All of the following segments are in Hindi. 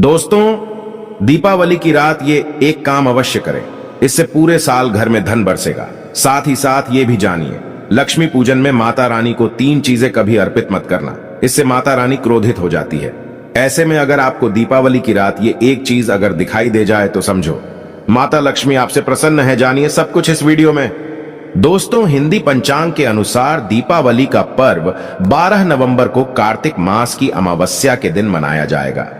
दोस्तों, दीपावली की रात ये एक काम अवश्य करें। इससे पूरे साल घर में धन बरसेगा। साथ ही साथ ये भी जानिए, लक्ष्मी पूजन में माता रानी को 3 चीजें कभी अर्पित मत करना। इससे माता रानी क्रोधित हो जाती है। ऐसे में अगर आपको दीपावली की रात ये एक चीज अगर दिखाई दे जाए तो समझो माता लक्ष्मी आपसे प्रसन्न है। जानिए सब कुछ इस वीडियो में। दोस्तों, हिंदी पंचांग के अनुसार दीपावली का पर्व 12 नवंबर को कार्तिक मास की अमावस्या के दिन मनाया जाएगा।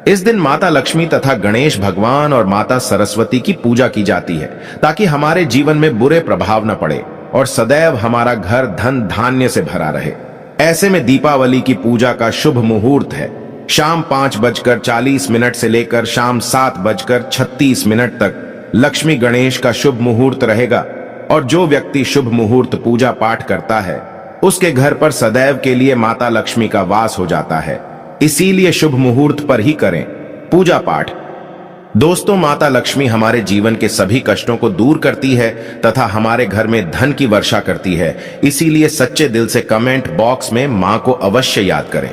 इस दिन माता लक्ष्मी तथा गणेश भगवान और माता सरस्वती की पूजा की जाती है ताकि हमारे जीवन में बुरे प्रभाव न पड़े और सदैव हमारा घर धन धान्य से भरा रहे। ऐसे में दीपावली की पूजा का शुभ मुहूर्त है शाम 5:40 से लेकर शाम 7:36 तक लक्ष्मी गणेश का शुभ मुहूर्त रहेगा। और जो व्यक्ति शुभ मुहूर्त पूजा पाठ करता है उसके घर पर सदैव के लिए माता लक्ष्मी का वास हो जाता है। इसीलिए शुभ मुहूर्त पर ही करें पूजा पाठ। दोस्तों, माता लक्ष्मी हमारे जीवन के सभी कष्टों को दूर करती है तथा हमारे घर में धन की वर्षा करती है। इसीलिए सच्चे दिल से कमेंट बॉक्स में मां को अवश्य याद करें।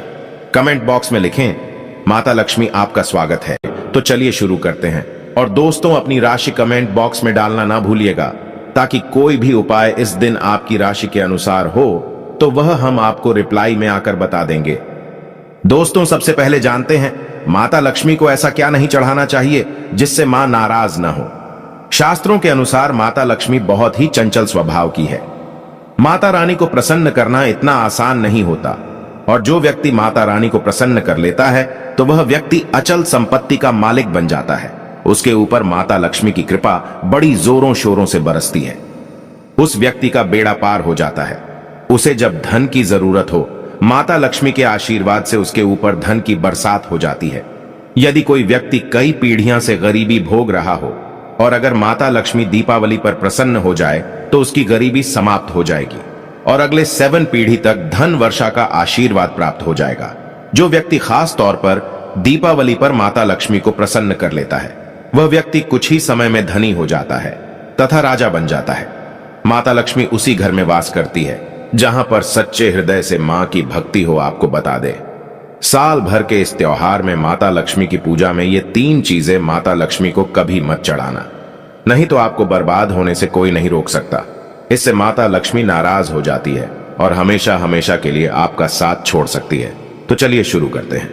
कमेंट बॉक्स में लिखें, माता लक्ष्मी आपका स्वागत है। तो चलिए शुरू करते हैं। और दोस्तों, अपनी राशि कमेंट बॉक्स में डालना ना भूलिएगा ताकि कोई भी उपाय इस दिन आपकी राशि के अनुसार हो तो वह हम आपको रिप्लाई में आकर बता देंगे। दोस्तों, सबसे पहले जानते हैं माता लक्ष्मी को ऐसा क्या नहीं चढ़ाना चाहिए जिससे मां नाराज न हो। शास्त्रों के अनुसार माता लक्ष्मी बहुत ही चंचल स्वभाव की है। माता रानी को प्रसन्न करना इतना आसान नहीं होता और जो व्यक्ति माता रानी को प्रसन्न कर लेता है तो वह व्यक्ति अचल संपत्ति का मालिक बन जाता है। उसके ऊपर माता लक्ष्मी की कृपा बड़ी जोरों शोरों से बरसती है। उस व्यक्ति का बेड़ा पार हो जाता है। उसे जब धन की जरूरत हो माता लक्ष्मी के आशीर्वाद से उसके ऊपर धन की बरसात हो जाती है। यदि कोई व्यक्ति कई पीढ़ियां से गरीबी भोग रहा हो और अगर माता लक्ष्मी दीपावली पर प्रसन्न हो जाए तो उसकी गरीबी समाप्त हो जाएगी और अगले 7 पीढ़ी तक धन वर्षा का आशीर्वाद प्राप्त हो जाएगा। जो व्यक्ति खास तौर पर दीपावली पर माता लक्ष्मी को प्रसन्न कर लेता है वह व्यक्ति कुछ ही समय में धनी हो जाता है तथा राजा बन जाता है। माता लक्ष्मी उसी घर में वास करती है जहां पर सच्चे हृदय से मां की भक्ति हो। आपको बता दे, साल भर के इस त्योहार में माता लक्ष्मी की पूजा में ये 3 चीजें माता लक्ष्मी को कभी मत चढ़ाना, नहीं तो आपको बर्बाद होने से कोई नहीं रोक सकता। इससे माता लक्ष्मी नाराज हो जाती है और हमेशा हमेशा के लिए आपका साथ छोड़ सकती है। तो चलिए शुरू करते हैं।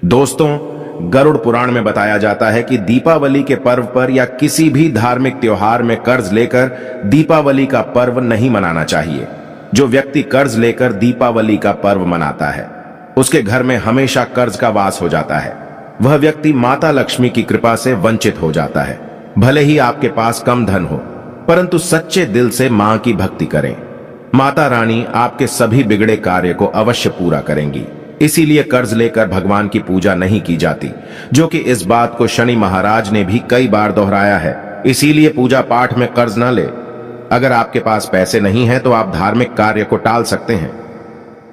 दोस्तों, गरुड़ पुराण में बताया जाता है कि दीपावली के पर्व पर या किसी भी धार्मिक त्योहार में कर्ज लेकर दीपावली का पर्व नहीं मनाना चाहिए। जो व्यक्ति कर्ज लेकर दीपावली का पर्व मनाता है उसके घर में हमेशा कर्ज का वास हो जाता है। वह व्यक्ति माता लक्ष्मी की कृपा से वंचित हो जाता है। भले ही आपके पास कम धन हो परंतु सच्चे दिल से मां की भक्ति करें। माता रानी आपके सभी बिगड़े कार्य को अवश्य पूरा करेंगी। इसीलिए कर्ज लेकर भगवान की पूजा नहीं की जाती, जो कि इस बात को शनि महाराज ने भी कई बार दोहराया है। इसीलिए पूजा पाठ में कर्ज न ले। अगर आपके पास पैसे नहीं हैं तो आप धार्मिक कार्य को टाल सकते हैं।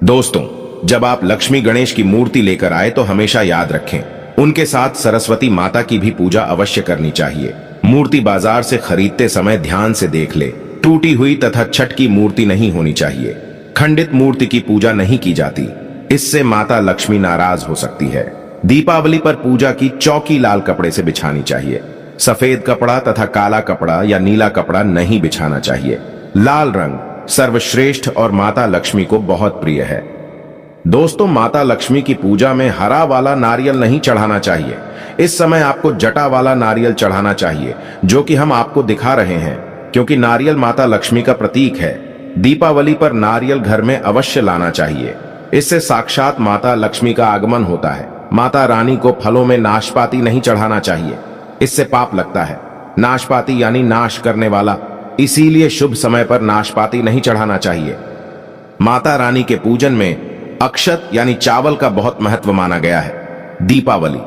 दोस्तों, जब आप लक्ष्मी गणेश की मूर्ति लेकर आए तो हमेशा याद रखें उनके साथ सरस्वती माता की भी पूजा अवश्य करनी चाहिए। मूर्ति बाजार से खरीदते समय ध्यान से देख ले। टूटी हुई तथा छठ की मूर्ति नहीं होनी चाहिए। खंडित मूर्ति की पूजा नहीं की जाती, इससे माता लक्ष्मी नाराज हो सकती है। दीपावली पर पूजा की चौकी लाल कपड़े से बिछानी चाहिए। सफेद कपड़ा तथा काला कपड़ा या नीला कपड़ा नहीं बिछाना चाहिए। लाल रंग सर्वश्रेष्ठ और माता लक्ष्मी को बहुत प्रिय है। दोस्तों, माता लक्ष्मी की पूजा में हरा वाला नारियल नहीं चढ़ाना चाहिए। इस समय आपको जटा वाला नारियल चढ़ाना चाहिए, जो कि हम आपको दिखा रहे हैं, क्योंकि नारियल माता लक्ष्मी का प्रतीक है। दीपावली पर नारियल घर में अवश्य लाना चाहिए। इससे साक्षात माता लक्ष्मी का आगमन होता है। माता रानी को फलों में नाशपाती नहीं चढ़ाना चाहिए, इससे पाप लगता है। नाशपाती यानी नाश करने वाला, इसीलिए शुभ समय पर नाशपाती नहीं चढ़ाना चाहिए। माता रानी के पूजन में अक्षत यानी चावल का बहुत महत्व माना गया है। दीपावली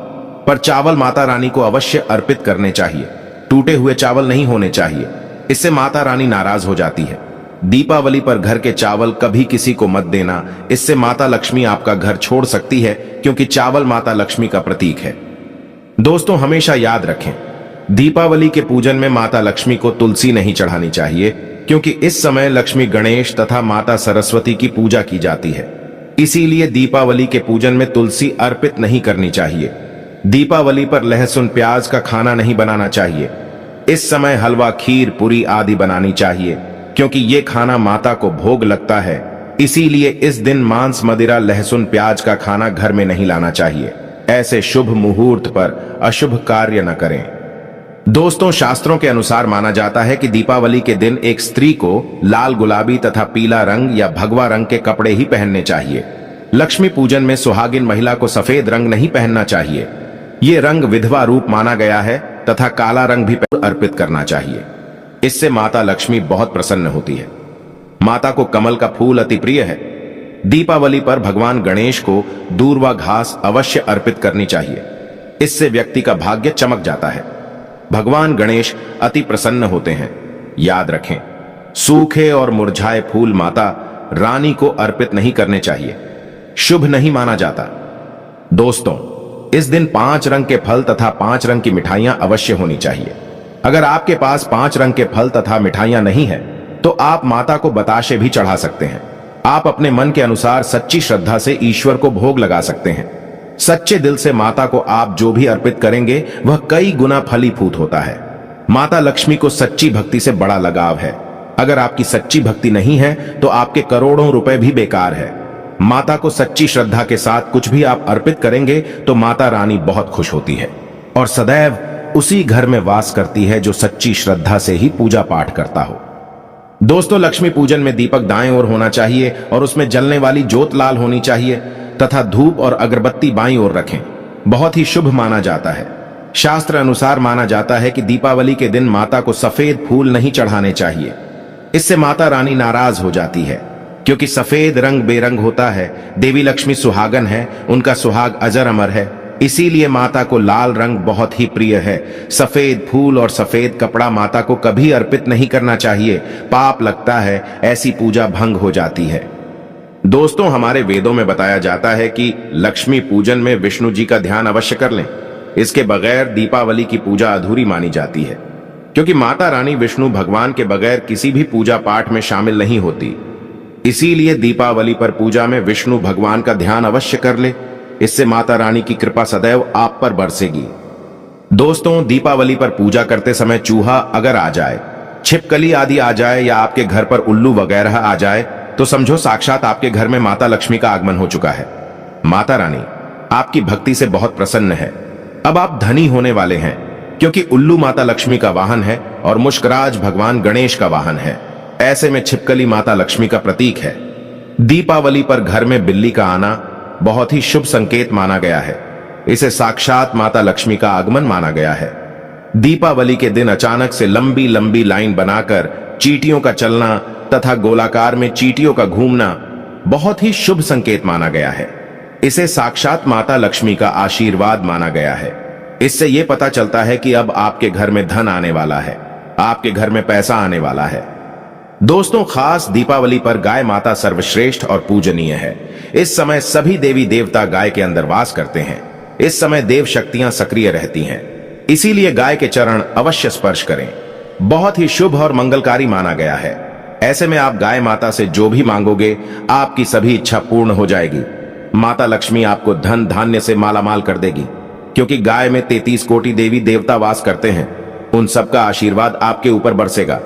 पर चावल माता रानी को अवश्य अर्पित करने चाहिए। टूटे हुए चावल नहीं होने चाहिए, इससे माता रानी नाराज हो जाती है। दीपावली पर घर के चावल कभी किसी को मत देना, इससे माता लक्ष्मी आपका घर छोड़ सकती है, क्योंकि चावल माता लक्ष्मी का प्रतीक है। दोस्तों, हमेशा याद रखें दीपावली के पूजन में माता लक्ष्मी को तुलसी नहीं चढ़ानी चाहिए, क्योंकि इस समय लक्ष्मी गणेश तथा माता सरस्वती की पूजा की जाती है। इसीलिए दीपावली के पूजन में तुलसी अर्पित नहीं करनी चाहिए। दीपावली पर लहसुन प्याज का खाना नहीं बनाना चाहिए। इस समय हलवा, खीर, पूरी आदि बनानी चाहिए, क्योंकि ये खाना माता को भोग लगता है। इसीलिए इस दिन मांस, मदिरा, लहसुन प्याज का खाना घर में नहीं लाना चाहिए। ऐसे शुभ मुहूर्त पर अशुभ कार्य न करें। दोस्तों, शास्त्रों के अनुसार माना जाता है कि दीपावली के दिन एक स्त्री को लाल, गुलाबी तथा पीला रंग या भगवा रंग के कपड़े ही पहनने चाहिए। लक्ष्मी पूजन में सुहागिन महिला को सफेद रंग नहीं पहनना चाहिए। ये रंग विधवा रूप माना गया है तथा काला रंग भी अर्पित करना चाहिए। इससे माता लक्ष्मी बहुत प्रसन्न होती है। माता को कमल का फूल अति प्रिय है। दीपावली पर भगवान गणेश को दूर्वा घास अवश्य अर्पित करनी चाहिए। इससे व्यक्ति का भाग्य चमक जाता है। भगवान गणेश अति प्रसन्न होते हैं। याद रखें, सूखे और मुरझाए फूल माता रानी को अर्पित नहीं करने चाहिए, शुभ नहीं माना जाता। दोस्तों, इस दिन 5 रंग के फल तथा 5 रंग की मिठाइयां अवश्य होनी चाहिए। अगर आपके पास 5 रंग के फल तथा मिठाइयां नहीं है तो आप माता को बताशे भी चढ़ा सकते हैं। आप अपने मन के अनुसार सच्ची श्रद्धा से ईश्वर को भोग लगा सकते हैं। सच्चे दिल से माता को आप जो भी अर्पित करेंगे वह कई गुना फलीभूत होता है। माता लक्ष्मी को सच्ची भक्ति से बड़ा लगाव है। अगर आपकी सच्ची भक्ति नहीं है तो आपके करोड़ों रुपए भी बेकार है। माता को सच्ची श्रद्धा के साथ कुछ भी आप अर्पित करेंगे तो माता रानी बहुत खुश होती है और सदैव उसी घर में वास करती है जो सच्ची श्रद्धा से ही पूजा पाठ करता हो। दोस्तों, लक्ष्मी पूजन में दीपक दाएं ओर होना चाहिए और उसमें जलने वाली ज्योत लाल होनी चाहिए तथा धूप और अगरबत्ती बाईं ओर रखें। बहुत ही शुभ माना जाता है। शास्त्र अनुसार माना जाता है कि दीपावली के दिन माता को सफेद फूल नहीं चढ़ाने चाहिए। इससे माता रानी नाराज हो जाती है, क्योंकि सफेद रंग बेरंग होता है। देवी लक्ष्मी सुहागन है, उनका सुहाग अजर अमर है। इसीलिए माता को लाल रंग बहुत ही प्रिय है। सफेद फूल और सफेद कपड़ा माता को कभी अर्पित नहीं करना चाहिए। पाप लगता है, ऐसी पूजा भंग हो जाती है। दोस्तों, हमारे वेदों में बताया जाता है कि लक्ष्मी पूजन में विष्णु जी का ध्यान अवश्य कर लें। इसके बगैर दीपावली की पूजा अधूरी मानी जाती है, क्योंकि माता रानी विष्णु भगवान के बगैर किसी भी पूजा पाठ में शामिल नहीं होती। इसीलिए दीपावली पर पूजा में विष्णु भगवान का ध्यान अवश्य कर ले। इससे माता रानी की कृपा सदैव आप पर बरसेगी। दोस्तों, दीपावली पर पूजा करते समय चूहा अगर आ जाए, छिपकली आदि आ जाए या आपके घर पर उल्लू वगैरह आ जाए तो समझो साक्षात आपके घर में माता लक्ष्मी का आगमन हो चुका है। माता रानी आपकी भक्ति से बहुत प्रसन्न है। अब आप धनी होने वाले हैं, क्योंकि उल्लू माता लक्ष्मी का वाहन है और मुश्कराज भगवान गणेश का वाहन है। ऐसे में छिपकली माता लक्ष्मी का प्रतीक है। दीपावली पर घर में बिल्ली का आना बहुत ही शुभ संकेत माना गया है। इसे साक्षात माता लक्ष्मी का आगमन माना गया है। दीपावली के दिन अचानक से लंबी लंबी लाइन बनाकर चींटियों का चलना तथा गोलाकार में चींटियों का घूमना बहुत ही शुभ संकेत माना गया है। इसे साक्षात माता लक्ष्मी का आशीर्वाद माना गया है। इससे यह पता चलता है कि अब आपके घर में धन आने वाला है, आपके घर में पैसा आने वाला है। दोस्तों, खास दीपावली पर गाय माता सर्वश्रेष्ठ और पूजनीय है। इस समय सभी देवी देवता गाय के अंदर वास करते हैं। इस समय देव शक्तियां सक्रिय रहती हैं। इसीलिए गाय के चरण अवश्य स्पर्श करें। बहुत ही शुभ और मंगलकारी माना गया है। ऐसे में आप गाय माता से जो भी मांगोगे आपकी सभी इच्छा पूर्ण हो जाएगी। माता लक्ष्मी आपको धन धान्य से मालामाल कर देगी, क्योंकि गाय में 33 कोटि देवी देवता वास करते हैं। उन सबका आशीर्वाद आपके ऊपर बरसेगा।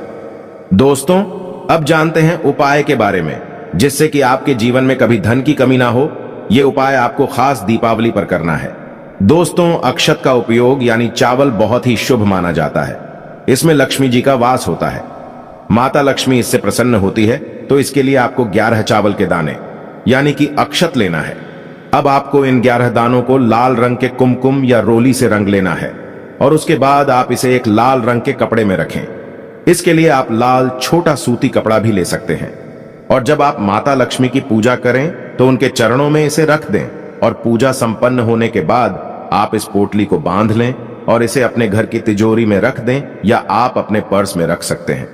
दोस्तों, अब जानते हैं उपाय के बारे में, जिससे कि आपके जीवन में कभी धन की कमी ना हो। यह उपाय आपको खास दीपावली पर करना है। दोस्तों, अक्षत का उपयोग यानी चावल बहुत ही शुभ माना जाता है। इसमें लक्ष्मी जी का वास होता है। माता लक्ष्मी इससे प्रसन्न होती है, तो इसके लिए आपको 11 चावल के दाने यानी कि अक्षत लेना है। अब आपको इन 11 दानों को लाल रंग के कुमकुम या रोली से रंग लेना है और उसके बाद आप इसे एक लाल रंग के कपड़े में रखें। इसके लिए आप लाल छोटा सूती कपड़ा भी ले सकते हैं। और जब आप माता लक्ष्मी की पूजा करें तो उनके चरणों में इसे रख दें और पूजा संपन्न होने के बाद आप इस पोटली को बांध लें और इसे अपने घर की तिजोरी में रख दें या आप अपने पर्स में रख सकते हैं।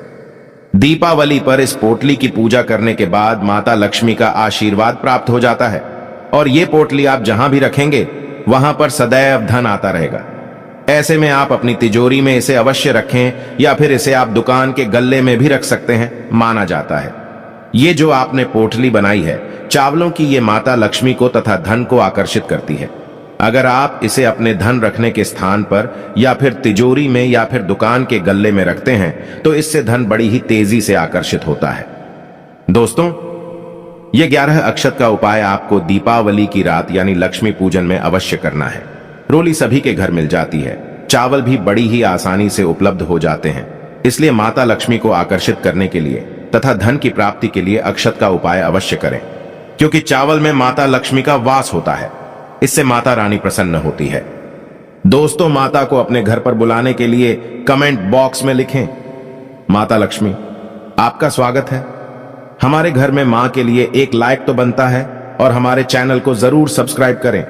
दीपावली पर इस पोटली की पूजा करने के बाद माता लक्ष्मी का आशीर्वाद प्राप्त हो जाता है और ये पोटली आप जहां भी रखेंगे वहां पर सदैव धन आता रहेगा। ऐसे में आप अपनी तिजोरी में इसे अवश्य रखें या फिर इसे आप दुकान के गल्ले में भी रख सकते हैं। माना जाता है ये जो आपने पोटली बनाई है चावलों की, ये माता लक्ष्मी को तथा धन को आकर्षित करती है। अगर आप इसे अपने धन रखने के स्थान पर या फिर तिजोरी में या फिर दुकान के गल्ले में रखते हैं तो इससे धन बड़ी ही तेजी से आकर्षित होता है। दोस्तों, यह 11 अक्षत का उपाय आपको दीपावली की रात यानी लक्ष्मी पूजन में अवश्य करना है। रोली सभी के घर मिल जाती है, चावल भी बड़ी ही आसानी से उपलब्ध हो जाते हैं। इसलिए माता लक्ष्मी को आकर्षित करने के लिए तथा धन की प्राप्ति के लिए अक्षत का उपाय अवश्य करें, क्योंकि चावल में माता लक्ष्मी का वास होता है। इससे माता रानी प्रसन्न होती है। दोस्तों, माता को अपने घर पर बुलाने के लिए कमेंट बॉक्स में लिखें, माता लक्ष्मी आपका स्वागत है। हमारे घर में मां के लिए एक लाइक तो बनता है और हमारे चैनल को जरूर सब्सक्राइब करें।